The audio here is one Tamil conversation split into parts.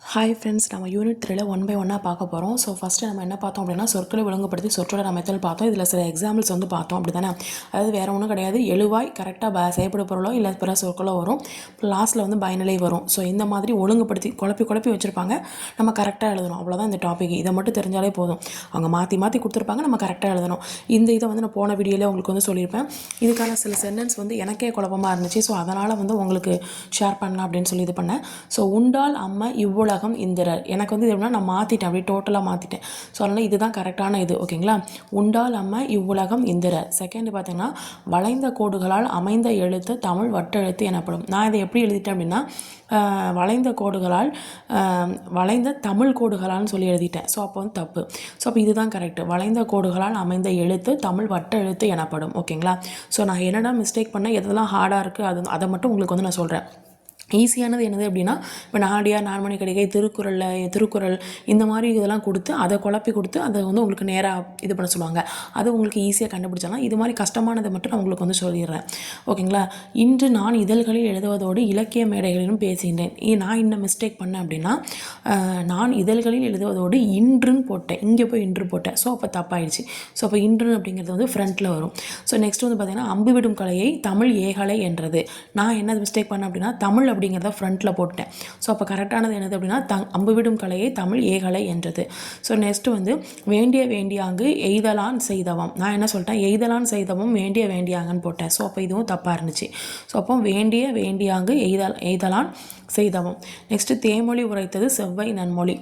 ஹாய் ஃப்ரெண்ட்ஸ், நம்ம யூனிட் 3ல 1 பை 1 பார்க்க போகிறோம். ஸோ ஃபஸ்ட்டு நம்ம என்ன பார்த்தோம் அப்படின்னா, சொற்களை ஒழுங்குபடுத்தி சொற்றொடர் அமைத்தல் பார்த்தோம். இதில் சில எக்ஸாம்பிள்ஸ் பார்த்தோம் அப்படி தானே. அதாவது வேறு ஒன்றும் கிடையாது, எழுவாய் கரெக்டாக செய்யப்படும் பொருளோ இல்லை பிற சொற்களோ வரும், லாஸ்ட்டில் பயனிலை வரும். ஸோ இந்த மாதிரி ஒழுங்குபடுத்தி குழப்பி வச்சுருப்பாங்க, நம்ம கரெக்டாக எழுதணும். அவ்வளோதான் இந்த டாபிக். இதை மட்டும் தெரிஞ்சாலே போதும். அவங்க மாற்றி கொடுத்துருப்பாங்க, நம்ம கரெக்டாக எழுதணும். இந்த இதை நான் போன வீடியோவில் உங்களுக்கு சொல்லியிருப்பேன். இதுக்கான சில சென்டென்ஸ் எனக்கே குழப்பமாக இருந்துச்சு. ஸோ அதனால் உங்களுக்கு ஷேர் பண்ணலாம் அப்படின்னு சொல்லி இது பண்ணேன். ஸோ உண்டால் அம்மை இவ்வுலகம் இந்திரர், எனக்கு இது எப்படின்னா நான் மாற்றிட்டேன், அப்படியே டோட்டலாக மாற்றிட்டேன். ஸோ அதனால் இதுதான் கரெக்டான இது. ஓகேங்களா. உண்டால் அம்மை இவ்வுலகம் இந்திரர். செகண்ட் பார்த்தீங்கன்னா, வளைந்த கோடுகளால் அமைந்த எழுத்து தமிழ் வட்டெழுத்து எனப்படும். நான் இதை எப்படி எழுதிட்டேன் அப்படின்னா, வளைந்த கோடுகளால் வளைந்த தமிழ் கோடுகளால்னு சொல்லி எழுதிட்டேன். ஸோ அப்போ தப்பு. ஸோ அப்போ இதுதான் கரெக்டு. வளைந்த கோடுகளால் அமைந்த எழுத்து தமிழ் வட்ட எழுத்து எனப்படும். ஓகேங்களா. ஸோ நான் என்னடா மிஸ்டேக் பண்ணேன், எதெல்லாம் ஹார்டாக இருக்குது அதை மட்டும் உங்களுக்கு நான் சொல்கிறேன். ஈஸியானது என்னது அப்படின்னா, இப்போ நாடியார், நான்மணி கடிகை, திருக்குறள் இந்த மாதிரி இதெல்லாம் கொடுத்து அதை குழப்பி கொடுத்து அதை உங்களுக்கு நேராக இது பண்ண சொல்லுவாங்க. அது உங்களுக்கு ஈஸியாக கண்டுபிடிச்சாலும், இது மாதிரி கஷ்டமானதை மட்டும் நான் உங்களுக்கு சொல்லிடுறேன். ஓகேங்களா. இன்று நான் இதழ்களில் எழுதுவதோடு இலக்கிய மேடைகளிலும் பேசுகின்றேன். நான் என்ன மிஸ்டேக் பண்ணேன் அப்படின்னா, நான் இதழ்களில் எழுதுவதோடு இன்றுன்னு போட்டேன், இங்கே போய் இன்று போட்டேன். ஸோ அப்போ தப்பாயிடுச்சு. ஸோ அப்போ இன்று அப்படிங்கிறது ஃப்ரண்ட்டில் வரும். ஸோ நெக்ஸ்ட் பார்த்திங்கன்னா, அம்பு விடும் கலையை தமிழ் ஏகலை என்றது. நான் என்ன மிஸ்டேக் பண்ணேன் அப்படின்னா, தமிழ் அப்படிங்கிறத ஃப்ரண்ட்டில் போட்டேன். ஸோ அப்போ கரெக்டானது என்னது அப்படின்னா, அம்பு விடும் கலையை தமிழ் ஏகலை என்றது. ஸோ நெக்ஸ்ட்டு வேண்டியாங்கு எய்தலான் செய்தவம். நான் என்ன சொல்லிட்டேன், எய்தலான் செய்தவம் வேண்டியாங்கன்னு போட்டேன். ஸோ அப்போ இதுவும் தப்பாக இருந்துச்சு. ஸோ அப்போ வேண்டியாங்கு எய்தலான் செய்தவம். நெக்ஸ்ட்டு தேமொழி உரைத்தது செவ்வாய் நன்மொழி.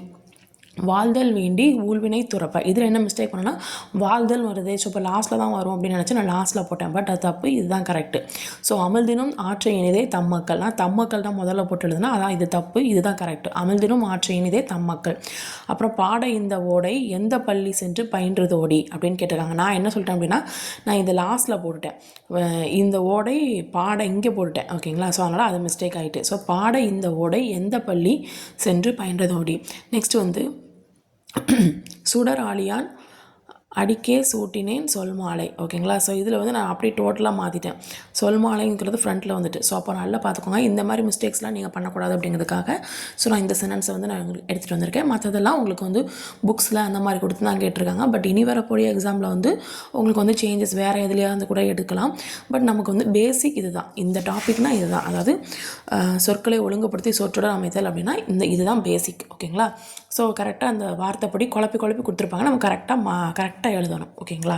வாழ்தல் வேண்டி ஊழ்வினை துறப்ப. இதில் என்ன மிஸ்டேக் பண்ணேன்னா, வாழ்தல் வருது. ஸோ இப்போ லாஸ்ட்டில் தான் வரும் அப்படின்னு நினச்சி நான் லாஸ்ட்டில் போட்டேன். பட் அது தப்பு, இதுதான் கரெக்டு. ஸோ அமிழ்தினும் ஆற்றை இனிதே தம்மக்கள். நான் தம்மக்கள் தான் முதல்ல போட்டு எழுதுனா, அதான் இது தப்பு, இதுதான் கரெக்டு. அமிழ்தினும் ஆற்றை இனிதே தம்மக்கள். அப்புறம் பாட இந்த ஓடை எந்த பள்ளி சென்று பயின்றதோடி அப்படின்னு கேட்டிருக்காங்க. நான் என்ன சொல்லிட்டேன் அப்படின்னா, நான் இது லாஸ்ட்டில் போட்டுட்டேன். இந்த ஓடை பாட இங்கே போட்டுட்டேன். ஓகேங்களா. ஸோ அதனால் அது மிஸ்டேக் ஆகிட்டு. ஸோ பாட இந்த ஓடை எந்த பள்ளி சென்று பயின்றதோடி. நெக்ஸ்ட் சுடர் ஆலியான் அடிக்கே சூட்டினேன் சொல்மாலை. ஓகேங்களா. ஸோ இதில் நான் அப்படியே டோட்டலாக மாற்றிட்டேன். சொல்மாலைங்கிறது ஃப்ரண்ட்டில் வந்துட்டு. ஸோ அப்போ நல்லா பார்த்துக்கோங்க, இந்த மாதிரி மிஸ்டேக்ஸ்லாம் நீங்கள் பண்ணக்கூடாது அப்படிங்கிறதுக்காக நான் இந்த சென்டென்ஸை நான் எடுத்துகிட்டு வந்திருக்கேன். மற்றதெல்லாம் உங்களுக்கு புக்ஸில் அந்த மாதிரி கொடுத்து தான் கேட்டிருக்காங்க. பட் இனி வரக்கூடிய எக்ஸாமில் உங்களுக்கு சேஞ்சஸ் வேறு எதுலையாவது கூட எடுக்கலாம். பட் நமக்கு பேசிக் இதுதான், இந்த டாபிக்னால் இதுதான். அதாவது சொற்களை ஒழுங்குபடுத்தி சொற்றொடர் அமைத்தல் அப்படின்னா இதுதான் பேசிக். ஓகேங்களா. ஸோ கரெக்டாக அந்த வார்த்தைப்படி குழப்பி கொடுத்துருப்பாங்க, நம்ம கரெக்டாக எழுதணும். ஓகேங்களா.